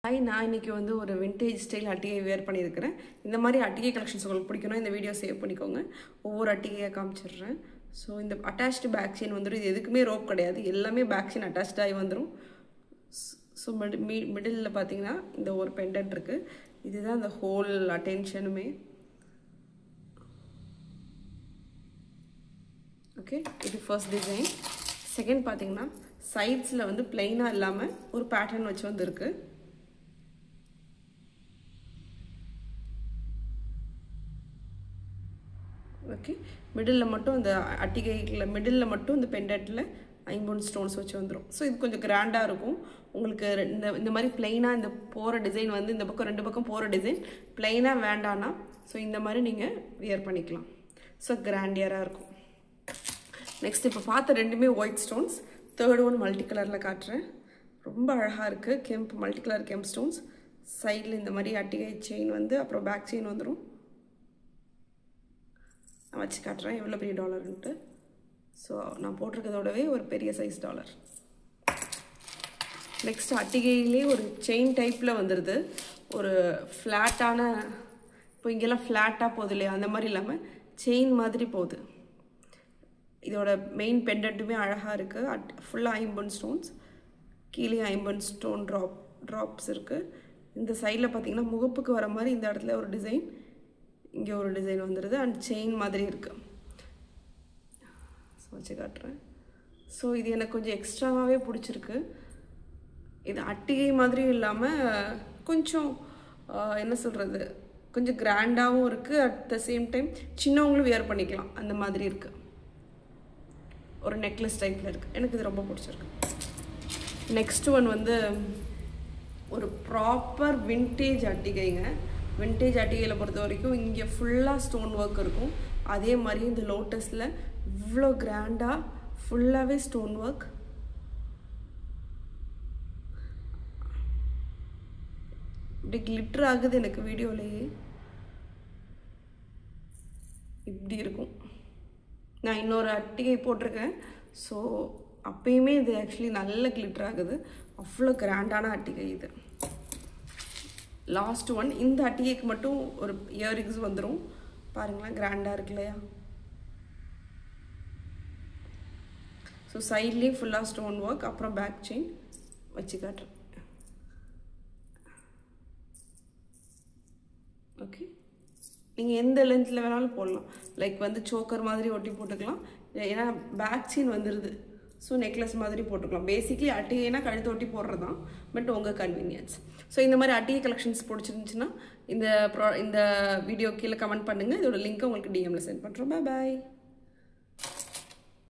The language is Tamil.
ஹாய், நான் இன்றைக்கி வந்து ஒரு விண்டேஜ் ஸ்டைல் அட்டிகை வேர் பண்ணியிருக்கிறேன். இந்த மாதிரி அட்டிகை கலெக்ஷன்ஸ் உங்களுக்கு பிடிக்கணும், இந்த வீடியோ சேவ் பண்ணிக்கோங்க. ஒவ்வொரு அட்டிகையாக காமிச்சிடுறேன். ஸோ இந்த அட்டாச்டு பேக் செயின் வந்துடும். இது எதுக்குமே ரோப் கிடையாது, எல்லாமே பேக் செயின் அட்டாச்சாகி வந்துடும். ஸோ மிடில் பார்த்தீங்கன்னா இந்த ஒரு பெண்டன்ட் இருக்குது. இதுதான் இந்த ஹோல் அட்டென்ஷனுமே. ஓகே, இது ஃபர்ஸ்ட் டிசைன். செகண்ட் பார்த்தீங்கன்னா சைட்ஸில் வந்து பிளெயினாக இல்லாமல் ஒரு பேட்டர்ன் வச்சு வந்துருக்கு. ஓகே, மிடில் மட்டும் அந்த அட்டிகையில் மிடில் மட்டும் இந்த பெண்டன்ட்டில் ஐம்பொன் ஸ்டோன்ஸ் வச்சு வந்துடும். ஸோ இது கொஞ்சம் கிராண்டாக இருக்கும். உங்களுக்கு இந்த மாதிரி பிளெயினாக இந்த போகிற டிசைன் வந்து இந்த பக்கம் ரெண்டு பக்கம் போகிற டிசைன் பிளெயினாக வேண்டான்னா ஸோ இந்த மாதிரி நீங்கள் வியர் பண்ணிக்கலாம். ஸோ கிராண்டியராக இருக்கும். நெக்ஸ்ட் இப்போ பார்த்த ரெண்டுமே white stones. Third one multi கலரில் காட்டுறேன். ரொம்ப அழகாக இருக்குது. கெம்ப் மல்டி கலர் கெம்ப் ஸ்டோன்ஸ். சைடில் இந்த மாதிரி அட்டிகை செயின் வந்து அப்புறம் பேக் செயின் வந்துடும். நான் வச்சு காட்டுறேன் எவ்வளோ பெரிய டாலர்ன்ட்டு. ஸோ நான் போட்டிருக்கிறதோடவே ஒரு பெரிய சைஸ் டாலர். நெக்ஸ்ட் அட்டிகையிலே ஒரு செயின் டைப்பில் வந்துடுது. ஒரு ஃப்ளாட்டான, இப்போ இங்கெல்லாம் ஃப்ளாட்டாக போகுது இல்லையா, அந்த மாதிரி இல்லாமல் செயின் மாதிரி போகுது. இதோட மெயின் பெண்டன்ட்டுமே அழகாக இருக்குது. ஃபுல்லாக ஐம்பொன் ஸ்டோன்ஸ், கீழே ஐம்பொன் ஸ்டோன் ட்ராப்ஸ் இருக்குது. இந்த சைடில் பார்த்தீங்கன்னா முகப்புக்கு வர மாதிரி இந்த இடத்துல ஒரு டிசைன், இங்கே ஒரு டிசைன் வந்துடுது. அண்ட் செயின் மாதிரி இருக்குது. ஸோ வச்சு காட்டுறேன். ஸோ இது எனக்கு கொஞ்சம் எக்ஸ்ட்ராவாகவே பிடிச்சிருக்கு. இது அட்டிகை மாதிரியும் இல்லாமல் கொஞ்சம் என்ன சொல்கிறது, கொஞ்சம் கிராண்டாகவும் இருக்குது. அட் த சேம் டைம் சின்னவங்களும் வியர் பண்ணிக்கலாம், அந்த மாதிரி இருக்குது. ஒரு நெக்லஸ் டைப்பில் இருக்குது. எனக்கு இது ரொம்ப பிடிச்சிருக்கு. நெக்ஸ்ட் ஒன் வந்து ஒரு ப்ராப்பர் விண்டேஜ் அட்டிகைங்க. விண்டேஜ் அட்டிகையில் பொறுத்த வரைக்கும் இங்கே ஃபுல்லாக ஸ்டோன் ஒர்க் இருக்கும். அதே மாதிரி இந்த லோட்டஸில் இவ்வளோ கிராண்டாக ஃபுல்லாகவே ஸ்டோன் ஒர்க். இப்படி கிளிட்டர் ஆகுது எனக்கு வீடியோலேயே. இப்படி இருக்கும். நான் இன்னொரு அட்டிகை போட்டிருக்கேன். ஸோ அப்பயுமே இது ஆக்சுவலி நல்ல கிளிட்டர் ஆகுது. அவ்வளோ கிராண்டான அட்டிகை இது. லாஸ்ட் ஒன், இந்த அட்டிகைக்கு மட்டும் ஒரு இயரிங்ஸ் வந்துடும். பாருங்களேன், கிராண்டாக இருக்கு இல்லையா. ஸோ சைட்லேயும் ஃபுல்லாக ஸ்டோன் ஒர்க், அப்புறம் பேக் செயின் வச்சு காட்டுறேன். ஓகே, நீங்கள் எந்த லென்த்தில் வேணாலும் போடலாம். லைக் வந்து சோக்கர் மாதிரி ஒட்டி போட்டுக்கலாம். ஏன்னா பேக் செயின் வந்துடுது. ஸோ நெக்லஸ் மாதிரி போட்டுக்கலாம். பேசிக்லி அட்டிகைனா கழுத்து ஒட்டி போடுறது தான், பட் உங்கள் கன்வீனியன்ஸ். ஸோ இந்த மாதிரி அட்டிகை கலெக்ஷன்ஸ் பிடிச்சிருந்துச்சுன்னா இந்த வீடியோ கீழே கமெண்ட் பண்ணுங்கள். இதோட லிங்க்கை உங்களுக்கு டிஎம்மில் சென்ட் பண்ணுறோம். பாய்.